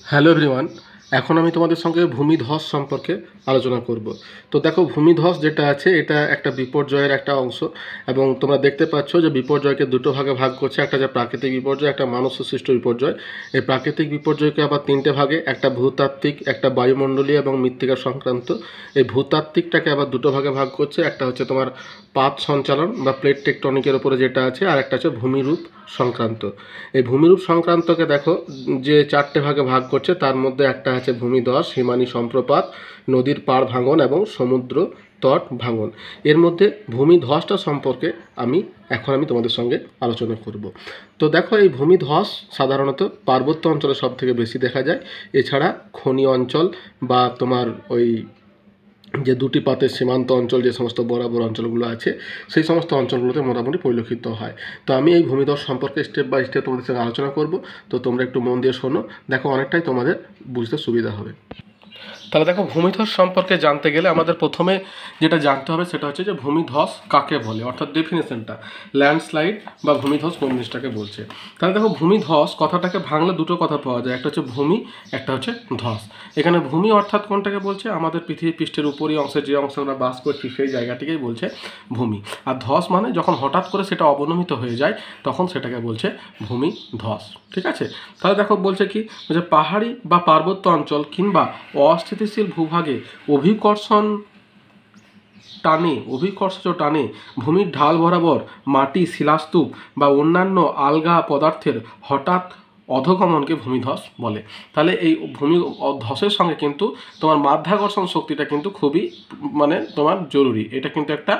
Hello everyone. এখন আমি তোমাদের সঙ্গে ভূমিধস সম্পর্কে আলোচনা করব। তো দেখো, ভূমিধস যেটা আছে এটা একটা বিপর্যয়ের একটা অংশ, এবং তোমরা দেখতে পাচ্ছ যে বিপর্যয়কে দুটো ভাগে ভাগ করছে। একটা যে প্রাকৃতিক বিপর্যয়, একটা মানুষ সৃষ্ট বিপর্যয়। এই প্রাকৃতিক বিপর্যয়কে আবার তিনটে ভাগে, একটা ভূতাত্ত্বিক, একটা বায়ুমণ্ডলীয় এবং মৃত্তিকা সংক্রান্ত। এই ভূতাত্ত্বিকটাকে আবার দুটো ভাগে ভাগ করছে। একটা হচ্ছে তোমার পাত সঞ্চালন বা প্লেট টেকটনিকের উপরে যেটা আছে, আর একটা হচ্ছে ভূমিরূপ সংক্রান্ত। এই ভূমিরূপ সংক্রান্তকে দেখো যে চারটে ভাগে ভাগ করছে, তার মধ্যে একটা আছে ভূমিধস, হিমানী সম্প্রপাত, নদীর পাড় ভাঙন এবং সমুদ্র তট ভাঙন। এর মধ্যে ভূমিধসটা সম্পর্কে আমি তোমাদের সঙ্গে আলোচনা করব। তো দেখো, এই ভূমিধস সাধারণত পার্বত্য অঞ্চলে সব থেকে বেশি দেখা যায়। এছাড়া খনি অঞ্চল বা তোমার ওই যে দুটি পাতের সীমান্ত অঞ্চল, যে সমস্ত বরাবর অঞ্চলগুলো আছে, সেই সমস্ত অঞ্চলগুলোতে মোটামুটি পরিলক্ষিত হয়। তো আমি এই ভূমিধস সম্পর্কে স্টেপ বাই স্টেপ তোমাদের সঙ্গে আলোচনা করব। তো তোমরা একটু মন দিয়ে শোনো, দেখো অনেকটাই তোমাদের বুঝতে সুবিধা হবে। তাহলে দেখো, ভূমিধস সম্পর্কে জানতে গেলে আমাদের প্রথমে যেটা জানতে হবে সেটা হচ্ছে যে ভূমিধস কাকে বলে, অর্থাৎ ডেফিনেশনটা। ল্যান্ডস্লাইড বা ভূমিধস কোন জিনিসটাকে বলছে। তাহলে দেখো, ভূমিধস কথাটাকে ভাঙলে দুটো কথা পাওয়া যায়, একটা হচ্ছে ভূমি, একটা হচ্ছে ধস। এখানে ভূমি অর্থাৎ কোনটাকে বলছে, আমাদের পৃথিবী পৃষ্ঠের উপরই অংশে যে অংশে আমরা বাস করছি সেই জায়গাটিকেই বলছে ভূমি। আর ধস মানে যখন হঠাৎ করে সেটা অবনমিত হয়ে যায় তখন সেটাকে বলছে ভূমি ধস। ঠিক আছে। তাহলে দেখো বলছে কি, যে পাহাড়ি বা পার্বত্য অঞ্চল কিংবা অস্থিতিশীল ভূভাগে অভিকর্ষজ টানে ভূমির ঢাল বরাবর মাটি, শিলাস্তূপ বা অন্যান্য আলগা পদার্থের হঠাৎ অধোগমনকে ভূমিধস বলে। তাহলে এই ভূমি ধসের সঙ্গে কিন্তু তোমার মাধ্যাকর্ষণ শক্তিটা কিন্তু খুবই তোমার জরুরি। এটা কিন্তু একটা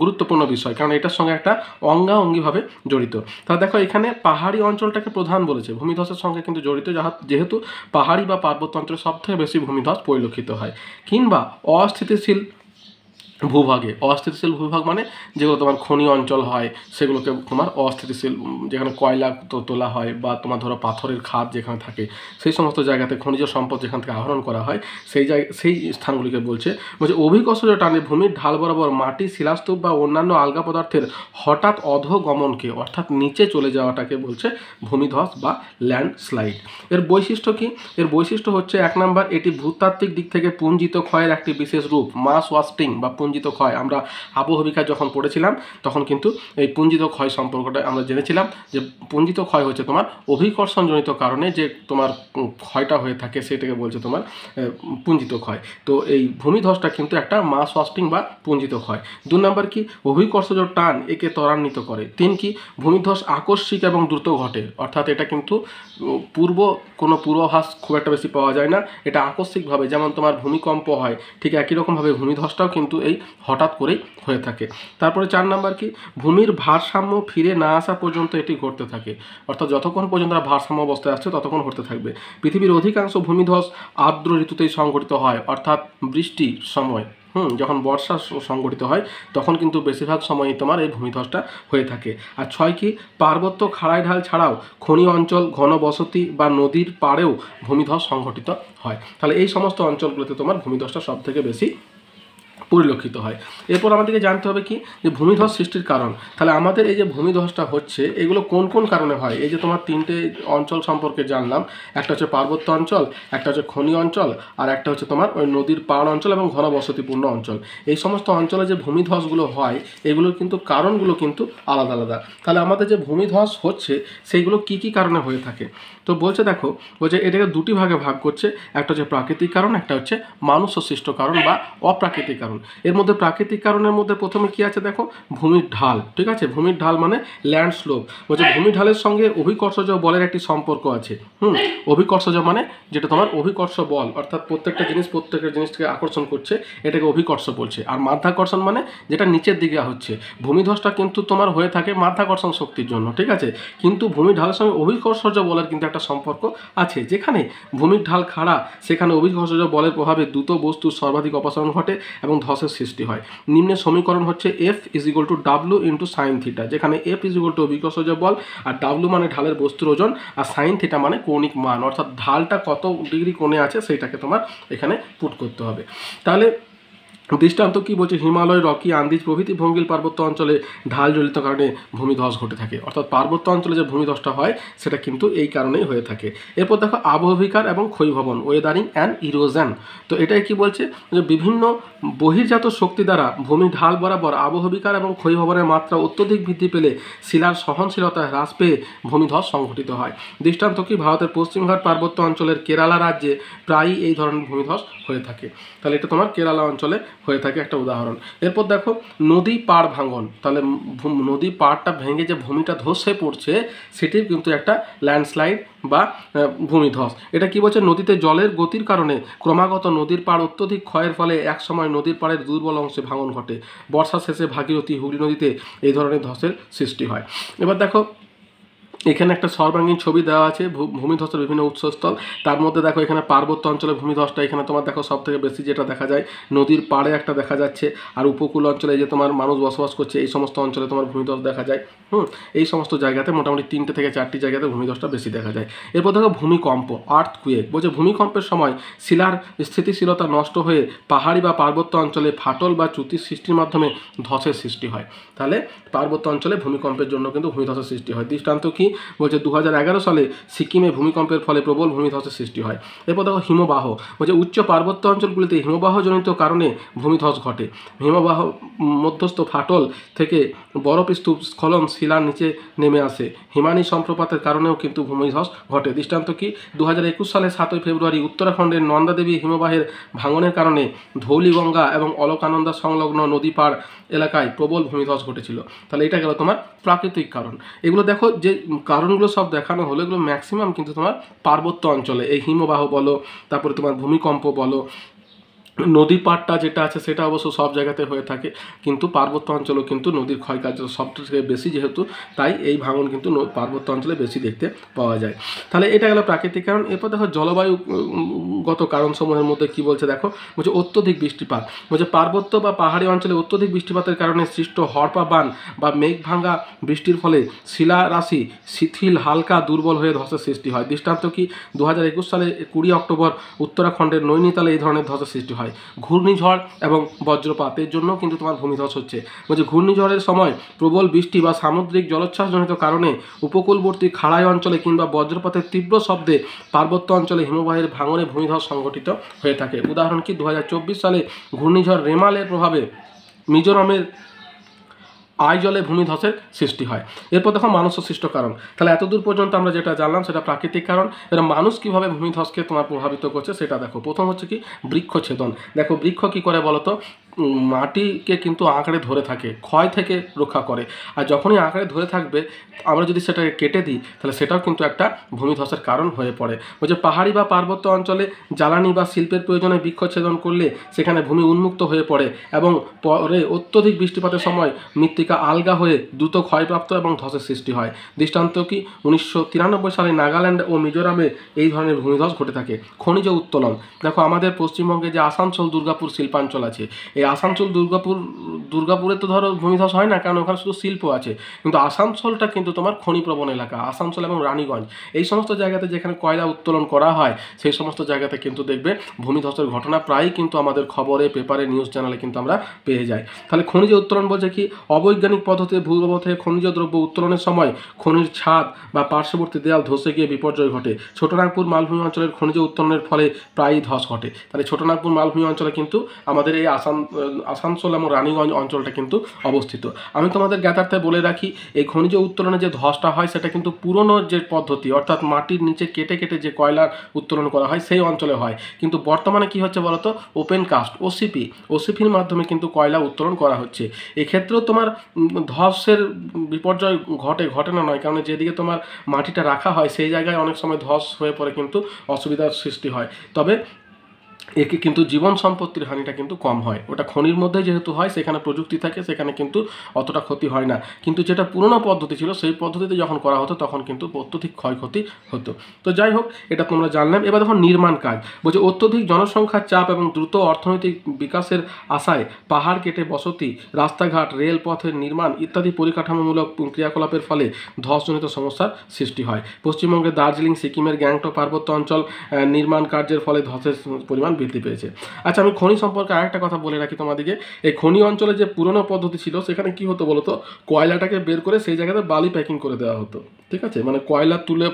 গুরুত্বপূর্ণ বিষয়, কারণ এটার সঙ্গে একটা অঙ্গাঅঙ্গিভাবে জড়িত। তাহলে দেখো, এখানে পাহাড়ি অঞ্চলটাকে প্রধান বলেছে, ভূমিধসের সঙ্গে কিন্তু জড়িত, যেহেতু পাহাড়ি বা পার্বত্য অঞ্চলে সবথেকে বেশি ভূমিধস পরিলক্ষিত হয়। কিংবা অস্থিতিশীল ভূভাগ মানে যেগুলো তোমার খনি অঞ্চল হয়, সেগুলোকে তোমার অস্থিতিশীল, যেখানে কয়লা তোলা হয় বা তোমার ধরো পাথরের খাদ যেখানে থাকে, সেই সমস্ত জায়গাতে খনিজ সম্পদ যেখান থেকে আহরণ করা হয়, সেই স্থানগুলিকে বলছে অভিকর্ষজ টানে ভূমির ঢাল বরাবর মাটি, শিলাস্তূপ বা অন্যান্য আলগা পদার্থের হঠাৎ অধোগমনকে, অর্থাৎ নিচে চলে যাওয়াটাকে বলছে ভূমিধস বা ল্যান্ডস্লাইড। এর বৈশিষ্ট্য কি? এর বৈশিষ্ট্য হচ্ছে, এক নাম্বার, এটি ভূতাত্ত্বিক দিক থেকে পুঞ্জিত ক্ষয়ের একটি বিশেষ রূপ। মাস ওয়াস্টিং বা পুঞ্জিত ক্ষয়, আমরা আবহবিকায় যখন পড়েছিলাম তখন কিন্তু এই পুঞ্জিত ক্ষয় সম্পর্কটা আমরা জেনেছিলাম, যে পুঞ্জিত ক্ষয় হচ্ছে তোমার অভিকর্ষণজনিত কারণে যে তোমার ক্ষয়টা হয়ে থাকে, সেটাকে বলছে তোমার পুঞ্জিত ক্ষয়। তো এই ভূমিধসটা কিন্তু একটা মাস ওয়াস্টিং বা পুঞ্জিত ক্ষয়। 2 নাম্বার কি, অভিকর্ষজ টান একে ত্বরান্বিত করে। 3 কি, ভূমিধস আকস্মিক এবং দ্রুত ঘটে, অর্থাৎ এটা কিন্তু কোনো পূর্বাভাস খুব একটা বেশি পাওয়া যায় না, এটা আকস্মিকভাবে, যেমন তোমার ভূমিকম্প হয় ঠিক একই রকমভাবে ভূমিধসটাও কিন্তু এই হঠাৎ করেই হয়ে থাকে। তারপরে 4 নাম্বার কি, ভূমির ভারসাম্য ফিরে না আসা পর্যন্ত এটি ঘটতে থাকে, অর্থাৎ যতক্ষণ পর্যন্ত ভারসাম্য অবস্থায় আসছে ততক্ষণ ঘটতে থাকবে। পৃথিবীর অধিকাংশ ভূমিধস আর্দ্র ঋতুতেই সংঘটিত হয়, অর্থাৎ বৃষ্টির সময়, যখন বর্ষা সংঘটিত হয় তখন কিন্তু বেশিরভাগ সময়ই তোমার এই ভূমিধসটা হয়ে থাকে। আর 6 কি, পার্বত্য খাড়াই ঢাল ছাড়াও খনি অঞ্চল, ঘনবসতি বা নদীর পাড়েও ভূমিধস সংঘটিত হয়। তাহলে এই সমস্ত অঞ্চলগুলোতে তোমার ভূমিধসটা সব থেকে বেশি পরিলক্ষিত হয়। এরপর আমাদেরকে জানতে হবে কি, যে ভূমিধস সৃষ্টির কারণ। তাহলে আমাদের এই যে ভূমিধসটা হচ্ছে, এগুলো কোন কোন কারণে হয়? এই যে তোমার তিনটে অঞ্চল সম্পর্কে জানলাম, একটা হচ্ছে পার্বত্য অঞ্চল, একটা হচ্ছে খনি অঞ্চল, আর একটা হচ্ছে তোমার ওই নদীর পাড় অঞ্চল এবং ঘনবসতিপূর্ণ অঞ্চল। এই সমস্ত অঞ্চলে যে ভূমিধসগুলো হয়, এগুলোর কিন্তু কারণগুলো কিন্তু আলাদা আলাদা। তাহলে আমাদের যে ভূমিধস হচ্ছে সেইগুলো কি কি কারণে হয়ে থাকে? তো বলছে দেখো, এটাকে দুটি ভাগে ভাগ করছে, একটা হচ্ছে প্রাকৃতিক কারণ, একটা হচ্ছে মানুষ সৃষ্ট কারণ বা অপ্রাকৃতিক কারণ। এর মধ্যে প্রাকৃতিক কারণের মধ্যে প্রথমে কি আছে দেখো, ভূমির ঢাল। ঠিক আছে, ভূমির ঢাল মানে ল্যান্ড স্লোপ। ভূমির ঢালের সঙ্গে অভিকর্ষজ বলের একটি সম্পর্ক আছে। অভিকর্ষজ মানে যেটা তোমার অভিকর্ষ বল, অর্থাৎ প্রত্যেকটা জিনিসটাকে আকর্ষণ করছে, এটাকে অভিকর্ষ বলছে। আর মাধ্যাকর্ষণ মানে যেটা নিচের দিকে হচ্ছে। ভূমিধসটা কিন্তু তোমার হয়ে থাকে মাধ্যাকর্ষণ শক্তির জন্য। ঠিক আছে, কিন্তু ভূমির ঢালের সঙ্গে অভিকর্ষজ বলের কিন্তু একটা সম্পর্ক আছে। যেখানে ভূমির ঢাল খাড়া, সেখানে অভিকর্ষজ বলের প্রভাবে দ্রুত বস্তুর সর্বাধিক অপসারণ ঘটে এবং ধসের সৃষ্টি হয়। নিম্নের সমীকরণ হচ্ছে F = W × sin θ, যেখানে F = অভিকর্ষজ বল, আর W মানে ঢালের বস্তুর ওজন, আর sin θ মানে কৌণিক মান, অর্থাৎ ঢালটা কত ডিগ্রি কোণে আছে সেইটাকে তোমার এখানে পুট করতে হবে। তাহলে দৃষ্টান্ত কি বলছে, হিমালয়, রকি, আন্দিজ প্রভৃতি ভঙ্গিল পার্বত্য অঞ্চলে ঢাল জনিত কারণে ভূমিধস ঘটে থাকে। অর্থাৎ পার্বত্য অঞ্চলে যে ভূমিধসটা হয় সেটা কিন্তু এই কারণেই হয়ে থাকে। এরপর দেখো আবহবিকার এবং ক্ষয়ভবন, ওয়েদারিং অ্যান্ড ইরোশন। তো এটাই কি বলছে যে বিভিন্ন বহির্জাত শক্তি দ্বারা ভূমি ঢাল বরাবর আবহবিকার এবং ক্ষয়ভবনের মাত্রা অত্যধিক বৃদ্ধি পেলে শিলার সহনশীলতা হ্রাস পেয়ে ভূমিধস সংঘটিত হয়। দৃষ্টান্ত কি, ভারতের পশ্চিমঘাট পার্বত্য অঞ্চলের কেরালা রাজ্যে প্রায়ই এই ধরনের ভূমিধস হয়ে থাকে। তাহলে এটা তোমার কেরালা অঞ্চলে হয়ে থাকে একটা উদাহরণ। এরপর দেখো নদী পাড় ভাঙন, তাহলে নদী পাড়টা ভেঙে যে ভূমিটা ধসে পড়ছে সেটির কিন্তু একটা ল্যান্ডস্লাইড বা ভূমিধস। এটা কি বলছে, নদীতে জলের গতির কারণে ক্রমাগত নদীর পাড় অত্যধিক ক্ষয়ের ফলে একসময় নদীর পাড়ের দুর্বল অংশে ভাঙন ঘটে। বর্ষা শেষে ভাগীরথী, হুগলি নদীতে এই ধরনের ধসের সৃষ্টি হয়। এবার দেখো এখানে একটা সর্বাঙ্গীন ছবি দেওয়া আছে ভূমিধসের বিভিন্ন উৎসস্থল। তার মধ্যে দেখো এখানে পার্বত্য অঞ্চলে ভূমিধসটা এখানে তোমার দেখো সব থেকে বেশি যেটা দেখা যায় নদীর পাড়ে একটা দেখা যাচ্ছে, আর উপকূল অঞ্চলে যে তোমার মানুষ বসবাস করছে এই সমস্ত অঞ্চলে তোমার ভূমিধস দেখা যায়। এই সমস্ত জায়গাতে মোটামুটি 3টে থেকে 4টি জায়গাতে ভূমিধসটা বেশি দেখা যায়। এরপর দেখো ভূমিকম্প, আর্থকুয়েক বলছে ভূমিকম্পের সময় শিলার স্থিতিশীলতা নষ্ট হয়ে পাহাড়ি বা পার্বত্য অঞ্চলে ফাটল বা চ্যুতির সৃষ্টির মাধ্যমে ধসের সৃষ্টি হয়। তাহলে পার্বত্য অঞ্চলে ভূমিকম্পের জন্য কিন্তু ভূমিধসের সৃষ্টি হয়। দৃষ্টান্ত কি বলছে, 2011 সালে সিকিমে ভূমিকম্পের ফলে প্রবল ভূমিধসের সৃষ্টি হয়। এরপর দেখো হিমবাহ, বলছে উচ্চ পার্বত্য অঞ্চলগুলিতে হিমবাহজনিত কারণে ভূমিধস ঘটে। হিমবাহ মধ্যস্থ ফাটল থেকে বরফস্তূপ স্খলন শিলার নিচে নেমে আসে। হিমানী সম্প্রপাতের কারণেও কিন্তু ভূমিধস ঘটে। দৃষ্টান্ত কি, 2021 সালের 7 ফেব্রুয়ারি উত্তরাখণ্ডের নন্দাদেবী হিমবাহের ভাঙনের কারণে ধৌলিগঙ্গা এবং অলকানন্দা সংলগ্ন নদী পাড় এলাকায় প্রবল ভূমিধস ঘটেছিল। তাহলে এটা গেল তোমার প্রাকৃতিক কারণ। এগুলো দেখো যে কারণগুলো সব দেখানো হলো, এগুলো ম্যাক্সিমাম কিন্তু তোমার পার্বত্য অঞ্চলে, এই হিমবাহ বলো, তারপরে তোমার ভূমিকম্প বলো, নদী পাড়টা যেটা আছে সেটা অবশ্য সব জায়গাতে হয়ে থাকে, কিন্তু পার্বত্য অঞ্চলেও কিন্তু নদীর ক্ষয়কার্য সব থেকে বেশি যেহেতু, তাই এই ভাঙন কিন্তু পার্বত্য অঞ্চলে বেশি দেখতে পাওয়া যায়। তাহলে এটা গেল প্রাকৃতিক কারণ। এরপর দেখো জলবায়ুগত কারণসমূহের মধ্যে কি বলছে দেখো, বলছে অত্যধিক বৃষ্টিপাত, বলছে পার্বত্য বা পাহাড়ি অঞ্চলে অত্যধিক বৃষ্টিপাতের কারণে সৃষ্ট হড়পা বান বা মেঘ ভাঙ্গা বৃষ্টির ফলে শিলারাশি শিথিল, হালকা, দুর্বল হয়ে ধসের সৃষ্টি হয়। দৃষ্টান্ত কি, 2021 সালে 20 অক্টোবর উত্তরাখণ্ডের নৈনিতালে এই ধরনের ধসের সৃষ্টি হয়। ঘূর্ণিঝড় এবং বজ্রপাতের জন্য কিন্তু তোমার ভূমিধস হচ্ছে। বলছে ঘূর্ণিঝড়ের সময় প্রবল বৃষ্টি বা সামুদ্রিক জলোচ্ছ্বাসজনিত কারণে উপকূলবর্তী খাড়াই অঞ্চলে কিংবা বজ্রপাতের তীব্র শব্দে পার্বত্য অঞ্চলে হিমবাহের ভাঙনে ভূমিধস সংঘটিত হয়ে থাকে। উদাহরণ কি, 2024 সালে ঘূর্ণিঝড় রেমালের প্রভাবে মিজোরামের আইজলে ভূমিধসের সৃষ্টি হয়। এরপর দেখো মানুষ সৃষ্ট কারণ। তাহলে এতদূর পর্যন্ত আমরা যেটা জানলাম সেটা প্রাকৃতিক কারণ। এরা মানুষ কীভাবে ভূমিধসকে তোমার প্রভাবিত করছে সেটা দেখো। প্রথম হচ্ছে কি, বৃক্ষছেদন। দেখো বৃক্ষ কী করে বলো তো, মাটিকে কিন্তু আঁকড়ে ধরে থাকে, ক্ষয় থেকে রক্ষা করে। আর যখনই আঁকড়ে ধরে থাকবে আমরা যদি সেটাকে কেটে দিই তাহলে সেটাও কিন্তু একটা ভূমিধসের কারণ হয়ে পড়ে। বলছে পাহাড়ি বা পার্বত্য অঞ্চলে জ্বালানি বা শিল্পের প্রয়োজনে বৃক্ষছেদন করলে সেখানে ভূমি উন্মুক্ত হয়ে পড়ে এবং পরে অত্যধিক বৃষ্টিপাতের সময় মৃত্তিকা আলগা হয়ে দ্রুত ক্ষয়প্রাপ্ত এবং ধসের সৃষ্টি হয়। দৃষ্টান্ত কি, 1993 সালে নাগাল্যান্ড ও মিজোরামে এই ধরনের ভূমিধস ঘটে থাকে। খনিজ উত্তোলন, দেখো আমাদের পশ্চিমবঙ্গে যে আসানসোল দুর্গাপুর শিল্পাঞ্চল আছে, এই আসানসোল দুর্গাপুরে তো ধরো ভূমিধস হয় না, কারণ ওখানে শুধু শিল্প আছে, কিন্তু আসানসোলটা কিন্তু তোমার খনিপ্রবণ এলাকা। আসানসোল এবং রানীগঞ্জ এই সমস্ত জায়গাতে যেখানে কয়লা উত্তোলন করা হয় সেই সমস্ত জায়গাতে কিন্তু দেখবে ভূমিধসের ঘটনা প্রায়ই কিন্তু আমাদের খবরে, পেপারে, নিউজ চ্যানেলে কিন্তু আমরা পেয়ে যাই। তাহলে খনিজ উত্তোলন বলছে কি, অবৈজ্ঞানিক পদ্ধতিতে ভূগর্ভে খনিজ দ্রব্য উত্তোলনের সময় খনির ছাদ বা পার্শ্ববর্তী দেয়াল ধসে গিয়ে বিপর্যয় ঘটে। ছোটনাগপুর মালভূমি অঞ্চলের খনিজ উত্তোলনের ফলে প্রায়ই ধস ঘটে। তাহলে ছোটনাগপুর মালভূমি অঞ্চলে কিন্তু আমাদের এই আসানসোল এবং রানীগঞ্জ অঞ্চলটা কিন্তু অবস্থিত। আমি তোমাদের জ্ঞাতার্থে বলে রাখি, এই খনিজ উত্তোলনে যে ধসটা হয় সেটা কিন্তু পুরনো যে পদ্ধতি, অর্থাৎ মাটির নিচে কেটে কেটে যে কয়লার উত্তোলন করা হয় সেই অঞ্চলে হয়। কিন্তু বর্তমানে কি হচ্ছে বলতো, ওপেন কাস্ট, ওসিপির মাধ্যমে কিন্তু কয়লা উত্তোলন করা হচ্ছে। এক্ষেত্রেও তোমার ধসের বিপর্যয় ঘটে না নয়, কারণ যেদিকে তোমার মাটিটা রাখা হয় সেই জায়গায় অনেক সময় ধস হয়ে পড়ে কিন্তু অসুবিধার সৃষ্টি হয়। তবে একে কিন্তু জীবন সম্পত্তির হানিটা কিন্তু কম হয়। ওটা খনির মধ্যে যেহেতু হয়, সেখানে প্রযুক্তি থাকে, সেখানে কিন্তু অতটা ক্ষতি হয় না। কিন্তু যেটা পুরনো পদ্ধতি ছিল সেই পদ্ধতিতে যখন করা হতো তখন কিন্তু অত্যধিক ক্ষয়ক্ষতি হতো। তো যাই হোক, এটা তোমরা জানলাম। এবার দেখো নির্মাণ কাজ, বলছে অত্যধিক জনসংখ্যার চাপ এবং দ্রুত অর্থনৈতিক বিকাশের আশায় পাহাড় কেটে বসতি, রাস্তাঘাট, রেলপথের নির্মাণ ইত্যাদি পরিকাঠামোমূলক ক্রিয়াকলাপের ফলে ধসজনিত সমস্যার সৃষ্টি হয়। পশ্চিমবঙ্গের দার্জিলিং, সিকিমের গ্যাংটক পার্বত্য অঞ্চল নির্মাণ কার্যের ফলে ধসের পরিমাণ বৃদ্ধি পেয়েছে। আচ্ছা, আমি খনি সম্পর্কে আরেকটা কথা বলে রাখি তোমাদেরকে। এই খনি অঞ্চলে যে পুরনো পদ্ধতি ছিল, সেখানে কি হতো বলো তো, কয়লাটাকে বের করে সেই জায়গাতে বালি প্যাকিং করে দেওয়া হতো। ঠিক আছে, মানে কয়লা তুলে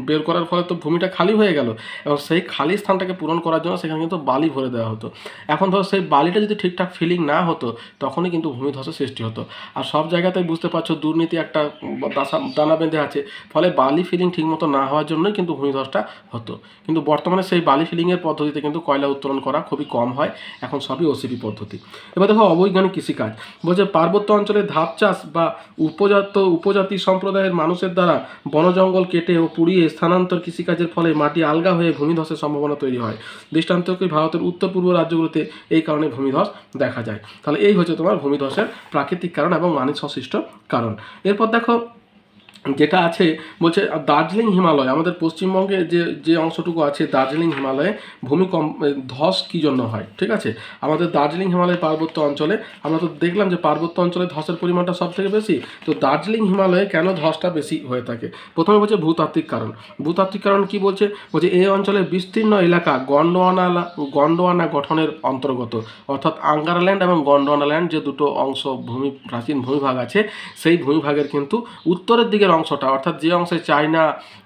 বের করার ফলে তো ভূমিটা খালি হয়ে গেল, এবং সেই খালি স্থানটাকে পূরণ করার জন্য সেখানে কিন্তু বালি ভরে দেওয়া হতো। এখন ধরো সেই বালিটা যদি ঠিকঠাক ফিলিং না হতো, তখনই কিন্তু ভূমিধসের সৃষ্টি হতো। আর সব জায়গাতেই বুঝতে পারছো দুর্নীতি একটা দানা বেঁধে আছে, ফলে বালি ফিলিং ঠিকমতো না হওয়ার জন্যই কিন্তু ভূমিধসটা হতো। কিন্তু বর্তমানে সেই বালি ফিলিংয়ের পদ্ধতিতে কিন্তু কয়লা উত্তোলন করা খুবই কম হয়, এখন সবই ওসিপি পদ্ধতি। এবার দেখো অবৈজ্ঞানিক কৃষিকাজ বলছে, পার্বত্য অঞ্চলে ধাপ চাষ বা উপজাতি সম্প্রদায়ের মানুষের দ্বারা বন জঙ্গল কেটে ও পুড়িয়ে স্থানান্তর কৃষিকাজের ফলে মাটি আলগা হয়ে ভূমিধসের সম্ভাবনা তৈরি হয়। দৃষ্টান্তকে ভারতের উত্তর পূর্ব রাজ্যগুলোতে এই কারণে ভূমিধস দেখা যায়। তাহলে এই হচ্ছে তোমার ভূমিধসের প্রাকৃতিক কারণ এবং মানুষ সৃষ্ট কারণ। এরপর দেখো যেটা আছে, বলছে দার্জিলিং হিমালয়, আমাদের পশ্চিমবঙ্গে যে অংশটুকু আছে দার্জিলিং হিমালয়ে ধস কী জন্য হয়। ঠিক আছে, আমাদের দার্জিলিং হিমালয় পার্বত্য অঞ্চলে আমরা তো দেখলাম যে পার্বত্য অঞ্চলে ধসের পরিমাণটা সব থেকে বেশি। তো দার্জিলিং হিমালয়ে কেন ধসটা বেশি হয়ে থাকে? প্রথমে বলছে ভূতাত্ত্বিক কারণ। ভূতাত্ত্বিক কারণ কি বলছে? বলছে এই অঞ্চলের বিস্তীর্ণ এলাকা গন্ডোয়ানা গঠনের অন্তর্গত, অর্থাৎ আঙ্গারল্যান্ড এবং গন্ডোয়ানাল্যান্ড যে দুটো অংশ প্রাচীন ভূমিভাগ আছে, সেই ভূমিভাগের কিন্তু উত্তরের দিকের অংশটা, অর্থাৎ যে অংশে চায়না,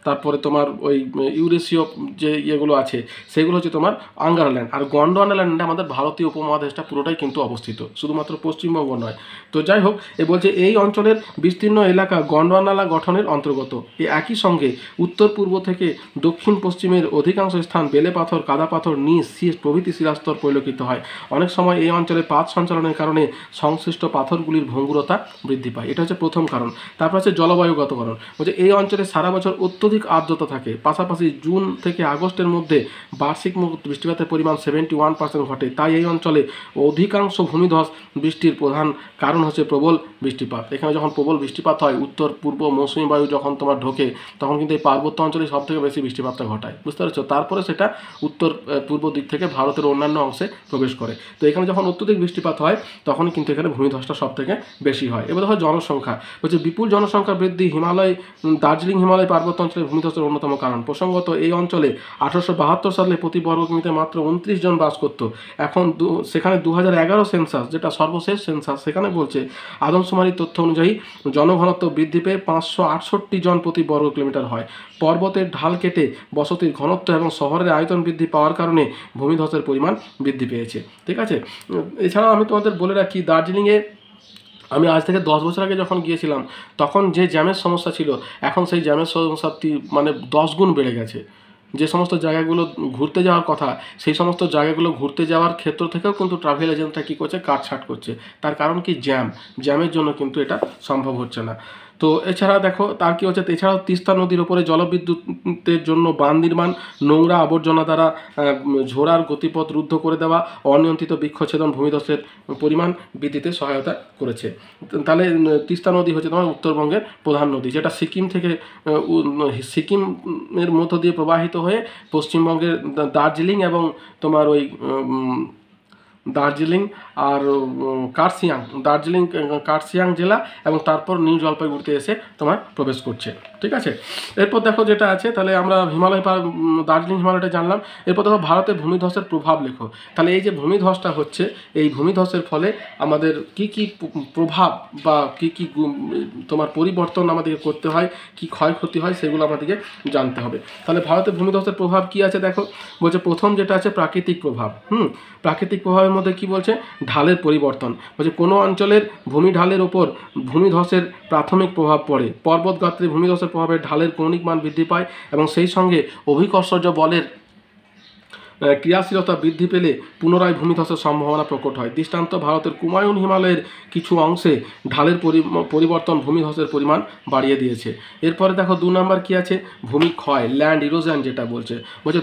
তারপরে তোমার ওই ইউরেশীয় যে ইয়েগুলো আছে, সেগুলো হচ্ছে তোমার আঙ্গারল্যান্ড। আর গন্ডোয়ানাল্যান্ডে আমাদের ভারতীয় উপমহাদেশটা পুরোটাই কিন্তু অবস্থিত, শুধুমাত্র পশ্চিমবঙ্গ নয়। তো যাই হোক, বলছে এই অঞ্চলের বিস্তীর্ণ এলাকা গন্ডোয়ানালা গঠনের অন্তর্গত। একই সঙ্গে উত্তর পূর্ব থেকে দক্ষিণ পশ্চিমের অধিকাংশ স্থান বেলে পাথর, কাদা পাথর, নিস, শীষ প্রভৃতি শিলাস্তর পরিলক্ষিত হয়। অনেক সময় এই অঞ্চলে পাত সঞ্চালনের কারণে সংশ্লিষ্ট পাথরগুলির ভঙ্গুরতা বৃদ্ধি পায়। এটা হচ্ছে প্রথম কারণ। তারপর হচ্ছে জলবায়ুগত কারণ। বলছে এই অঞ্চলে সারা বছর অত্যধিক আর্দ্রতা থাকে, পাশাপাশি জুন থেকে আগস্টের মধ্যে বার্ষিক বৃষ্টিপাতের পরিমাণ 71% ঘটে। তাই এই অঞ্চলে অধিকাংশ ভূমিধস বৃষ্টির প্রধান কারণ হচ্ছে প্রবল বৃষ্টিপাত। এখানে যখন প্রবল বৃষ্টিপাত হয়, উত্তর পূর্ব মৌসুমী বায়ু যখন তোমার ঢোকে, তখন কিন্তু এই পার্বত্য অঞ্চলে সব থেকে বেশি বৃষ্টিপাতটা ঘটায়, বুঝতে পারছো? তারপরে সেটা উত্তর পূর্ব দিক থেকে ভারতের অন্যান্য অংশে প্রবেশ করে। তো এখানে যখন অত্যধিক বৃষ্টিপাত হয়, তখনই কিন্তু এখানে ভূমিধসটা সব থেকে বেশি হয়। এবার দেখো জনসংখ্যা। বলছে বিপুল জনসংখ্যা বৃদ্ধি দার্জিলিং হিমালয় পার্বত্য অঞ্চলে ভূমিধসের অন্যতম কারণ। প্রসঙ্গত এই অঞ্চলে 1872 সালে প্রতি বর্গ কিলোমিটারে মাত্র 29 জন বাস করত। এখন সেখানে 2011 সেন্সাস, যেটা সর্বশেষ সেন্সাস, সেখানে বলছে আদমশুমারির তথ্য অনুযায়ী জনঘনত্ব বৃদ্ধি পেয়ে 568 জন প্রতি বর্গ কিলোমিটার হয়। পর্বতের ঢাল কেটে বসতির ঘনত্ব এবং শহরের আয়তন বৃদ্ধি পাওয়ার কারণে ভূমিধসের পরিমাণ বৃদ্ধি পেয়েছে। ঠিক আছে, এছাড়াও আমি তোমাদের বলে রাখি, দার্জিলিংয়ে আমি আজ থেকে 10 বছর আগে যখন গিয়েছিলাম, তখন যে জ্যামের সমস্যা ছিল, এখন সেই জ্যামের সমস্যাটি মানে 10 গুণ বেড়ে গেছে। যে সমস্ত জায়গাগুলো ঘুরতে যাওয়ার কথা, সেই সমস্ত জায়গাগুলো ঘুরতে যাওয়ার ক্ষেত্র থেকেও কিন্তু ট্রাভেল এজেন্টরা কী করছে, কাটছাঁট করছে। তার কারণ কি? জ্যামের জন্য কিন্তু এটা সম্ভব হচ্ছে না। তো এছাড়া দেখো তার কি হচ্ছে, এছাড়াও তিস্তা নদীর ওপরে জলবিদ্যুতের জন্য বাঁধ নির্মাণ, নোংরা আবর্জনা দ্বারা ঝোড়ার গতিপথ রুদ্ধ করে দেওয়া, অনিয়ন্ত্রিত বৃক্ষছেদন ভূমিধসের পরিমাণ বৃদ্ধিতে সহায়তা করেছে। তাহলে তিস্তা নদী হচ্ছে তোমার উত্তরবঙ্গের প্রধান নদী, যেটা সিকিমের মধ্য দিয়ে প্রবাহিত হয়ে পশ্চিমবঙ্গের দার্জিলিং এবং তোমার ওই দার্জিলিং আর কার্শিয়াং জেলা এবং তারপর নিউ জলপাইগুড়িতে এসে তোমার প্রবেশ করছে। ঠিক আছে, এরপর দেখো যেটা আছে, তাহলে আমরা দার্জিলিং হিমালয়টা জানলাম। এরপর দেখো ভারতের ভূমিধসের প্রভাব লেখো। তাহলে এই যে ভূমিধসটা হচ্ছে, এই ভূমিধসের ফলে আমাদের কি কি প্রভাব বা কি কি তোমার পরিবর্তন আমাদেরকে করতে হয়, কি ক্ষয়ক্ষতি হয়, সেগুলো আমাদেরকে জানতে হবে। তাহলে ভারতের ভূমিধসের প্রভাব কি আছে দেখো। বলছে প্রথম যেটা আছে প্রাকৃতিক প্রভাব। প্রাকৃতিক প্রভাবের মধ্যে কি বলছে? ঢালের পরিবর্তন। বলছে কোনো অঞ্চলের ভূমি ঢালের ওপর ভূমিধসের প্রাথমিক প্রভাব পড়ে। পর্বত গাত্রে ভূমিধসের প্রভাবে ঢালের কৌণিক মান বৃদ্ধি পায় এবং সেই সঙ্গে অভিকর্ষজ বলের ক্রিয়াশীলতা বৃদ্ধি পেলে পুনরায় ভূমিধসের সম্ভাবনা প্রকট হয়। দৃষ্টান্ত ভারতের কুমায়ুন হিমালয়ের কিছু অংশে ঢালের পরিবর্তন ভূমিধসের পরিমাণ বাড়িয়ে দিয়েছে। এরপরে দেখো 2 নম্বর কি আছে, ভূমিক্ষয়, ল্যান্ড ইরোশন যেটা বলছে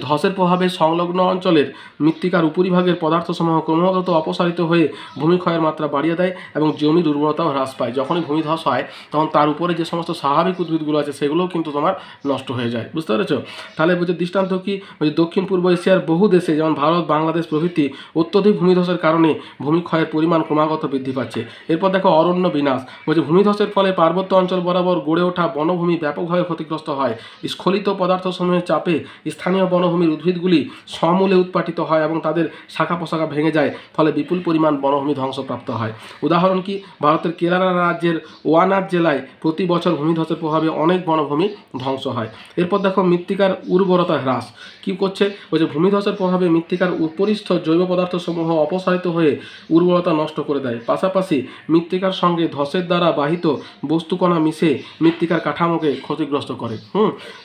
ধসের প্রভাবে সংলগ্ন অঞ্চলের মৃত্তিকার উপরিভাগের পদার্থসমূহ ক্রমাগত অপসারিত হয়ে ভূমিক্ষয়ের মাত্রা বাড়িয়ে দেয় এবং জমির উর্বরতাও হ্রাস পায়। যখনই ভূমিধস হয়, তখন তার উপরে যে সমস্ত স্বাভাবিক উদ্ভিদগুলো আছে, সেগুলোও কিন্তু তোমার নষ্ট হয়ে যায়, বুঝতে পেরেছো? তাহলে দৃষ্টান্ত কি? দক্ষিণ পূর্ব এশিয়ার বহু দেশে যেমন ভারত, বাংলাদেশ প্রভৃতি অত্যধিক ভূমিধসের কারণে ভূমিক্ষয়ের পরিমাণ ক্রমাগত বৃদ্ধি পাচ্ছে। এরপর দেখো অরণ্য বিনাশ, বলছে ভূমিধসের ফলে পার্বত্য অঞ্চল বরাবর গড়ে ওঠা বনভূমি ব্যাপকভাবে ক্ষতিগ্রস্ত হয়। স্খলিত পদার্থসমূহের চাপে স্থানীয় বনভূমির উদ্ভিদগুলি সমূলে উৎপাটিত হয় এবং তাদের শাখা পোশাখা ভেঙে যায়, ফলে বিপুল পরিমাণ বনভূমি ধ্বংসপ্রাপ্ত হয়। উদাহরণ কি, ভারতের কেরালা রাজ্যের ওয়ানাদ জেলায় প্রতি বছর ভূমিধসের প্রভাবে অনেক বনভূমি ধ্বংস হয়। এরপর দেখো মৃত্তিকার উর্বরতা হ্রাস, কি করছে, বলছে ভূমিধসের প্রভাবে মৃত্তিকার উপরিস্থ জৈব পদার্থসমূহ অপসারিত হয়ে উর্বরতা নষ্ট করে দেয়। পাশাপাশি মৃত্তিকার সঙ্গে ধসের দ্বারা বাহিত বস্তুকণা মিশে মৃত্তিকার কাঠামোকে ক্ষতিগ্রস্ত করে।